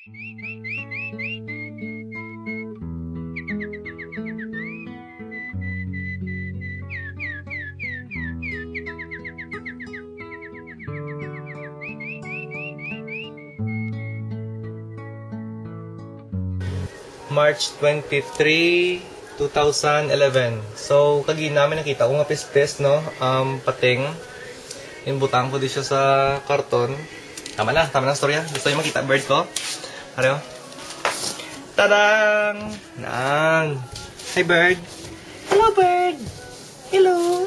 March 23, 2011. So, kagi namin nakita ko nga pis-pis, no? Pating. Inbutang ko di siya sa karton. Tama na storya. Gusto niyo makita bird ko? Ano? Tadang! Naan! Hi, bird! Hello, bird! Hello!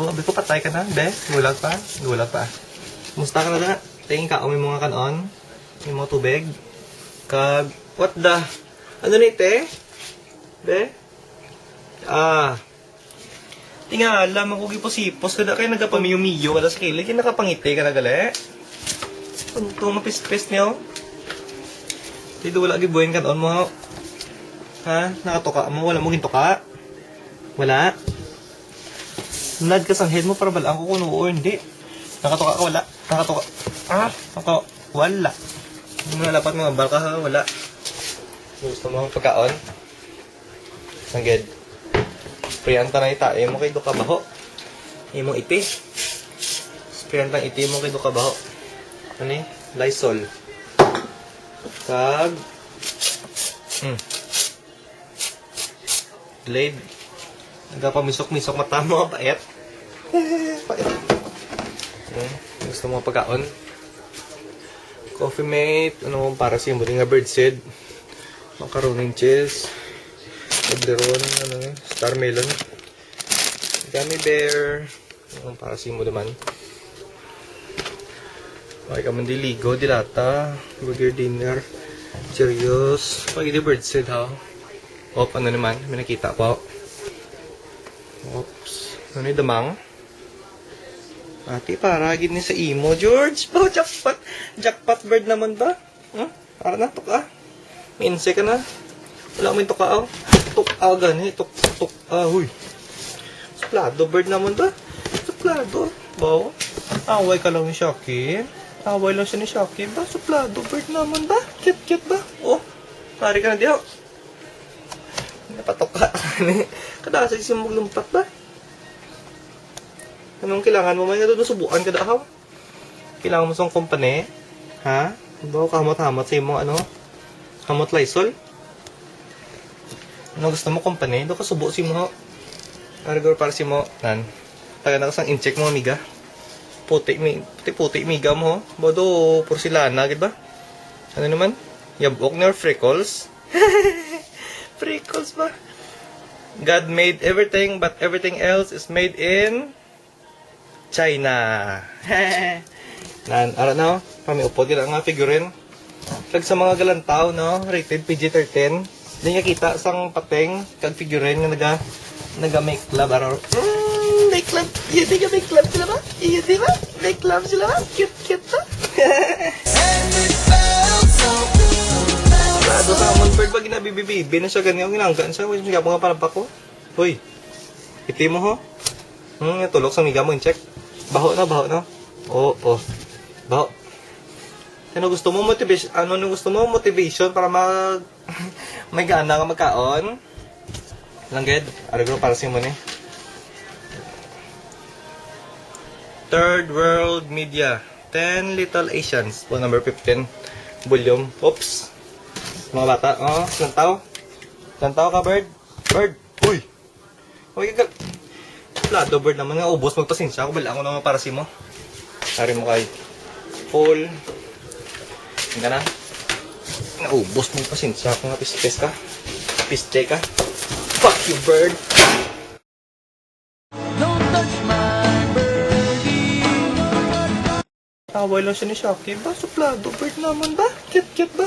Abi ko patay ka na, be? Gulag pa? Musta ka na na? Tingin ka, may mga kanon? May mga tubig? What the? Ano na ite? Be? Tingala, makugi po sipos. Kada kayo nagapamiyo-miyo. Kada sa kilig, yung nakapangiti ka na gali. Ito, mapis-pis niyo. Dito wala gibuhin ka noon mo. Ha? Nakatuka mo? Wala mo gintuka? Wala? Nad ka sang head mo para balaan ko kung oo hindi. Nakatuka ka? Wala? Nakatuka? Wala. Hindi mo nalapat mo. Ambal ka ha? Wala. Gusto mo pagkaon? Naged. Sprayanta na itae mo kay do kabaho. Imong iti. Sprayanta iti mo kay do kabaho. Ano eh? Lysol. Kag. Glade. Nagpamisok-misok mata mo. Pait. Pait. Gusto mo pagkaon? Coffee mate. Ano mo para siya? Buti nga birdseed. Macaroni and cheese. Toblerone, star melon, gummy bear, para siya mo naman. Okay ka man diligo, dilata, burger dinner, Cheerios, pag-idi birdseed ha. Ano naman, may nakita po. Oops, ano yung damang? Ate, paragin niya sa imo, George. Jackpot bird naman ba? Para na, tuka. May insect ka na. Wala mo yung tuka, gani. Huy. Suplado bird naman ba? Suplado. Bawa. Away ka lang ni Shaki. Away lang siya ni Shaki ba? Suplado bird naman ba? Cute ba? Pari ka na diyo. Napatok ka. Kadasa siya maglumpat ba? Anong kailangan mo? May subukan ka dahaw. Kailangan mo sa kumpanya? Ha? Bawa kamot-hamot sa imong kamot Lysol? Ano gusto mo, company? Doon ka subo si mo. Arigor para si mo. Taga na kasang incheck mo, amiga. Puti, miga mo. Bodo, porcelana, gid ba? Ano naman? Yabok na or freckles? Freckles ba? God made everything, but everything else is made in China. Ara na, pamiupod ka nga figurine. Kag sa mga galantaw, no? Rated PG-13. Hindi nga kita sang pateng kag figurine nga naga-make love araw. Make love. Iya di ka make love sila ba? Iya di ba? Make love sila ba? Cute ba? Lado sa amon bird pag ginabibibi na siya ganyan ginanggan siya. Huwag siya mga panapak ko. Hoy. Iti mo ho. Tulok sa miga mo in check. Baho na. Oo. Baho. Ano gusto mo motivation? Motivation para may gana ka magkaon? Langged, arigro para sa mo ni. Third World Media, 10 Little Asians, po number 15, volume. Oops. Mga bata, lantaw ka bird. Uy. Uy ka. Plado bird naman nga ubos magpasensya ako bala ako naman para sa mo. Ari mo kay full. Hindi na. Naubos mo yung pasensya kung nga pis ka. Piste ka. Fuck you, bird! Don't touch my birdie. Away lang siya ni Shaki ba? Suplado bird naman ba? Cute ba?